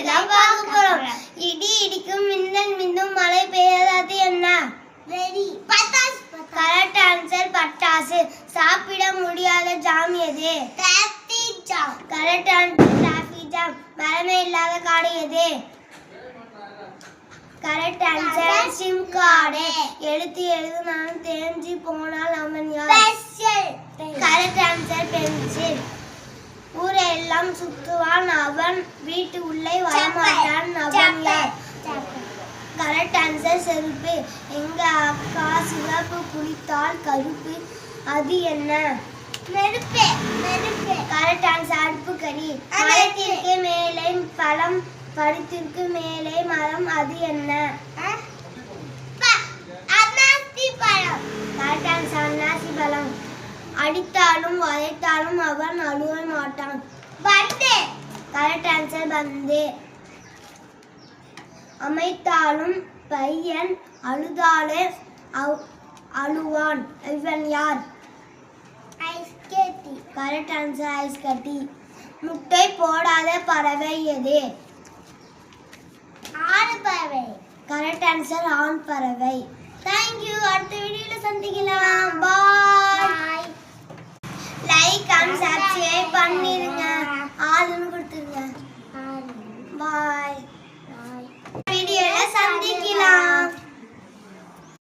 தான் பார்க்க போறோம். இடி இடிக்கும் மின்னல் மின்னும் மழை பெய்யாது என்ன? பட்டாசு. கரெக்ட் ஆன்சர் பட்டாசு. சாப்பிட முடியாத ஜாம் எது? Traffic jam. Correct answer traffic jam. மரமே இல்லாத காடு எது? Correct answer sim card. எழுத்து எழுதுனாலும் தேஞ்சு போனால் அவன் யார்? Correct answer pencil. ஊரெல்லாம் சுத்துவான் அவன் வீட்டு உள்ளே வரமாட்டான் அவன் யார்? கரெக்ட் ஆன்சர் செருப்பு. எங்க அக்கா சிவப்பு குளித்தால் கருப்பு அது என்ன? நெருப்பு. கரெக்ட் ஆன்சர் அடுப்புக்கறி. மரத்திற்கு மேலே பழம் பழத்திற்கு மேலே மரம் அது என்ன? அன்னாசி பழம். கரெக்ட் ஆன்சர் அன்னாசி பழம். அடித்தாலும் வளைத்தாலும் அவன் அழுவ மாட்டான். பந்து. கரெக்ட் ஆன்சர் பந்து. அமைத்தாலும் பையன் அழுதாலே அழுவான் இவன் யார்? ஐஸ் கட்டி. கரெக்ட் ஆன்சர் ஐஸ் கட்டி. முட்டை போடாத பறவை எது? ஆண் பறவை. கரெக்ட் ஆன்சர் ஆண் பறவை. தேங்க்யூ. அடுத்த வீடியோல சந்திக்கலாம். பாய். லைக் அண்ட் சப்ஸ்கிரைப் பண்ணிருங்க. ஆளுன்னு கொடுத்துருங்க. பாய். வீடியோல சந்திக்கலாம்.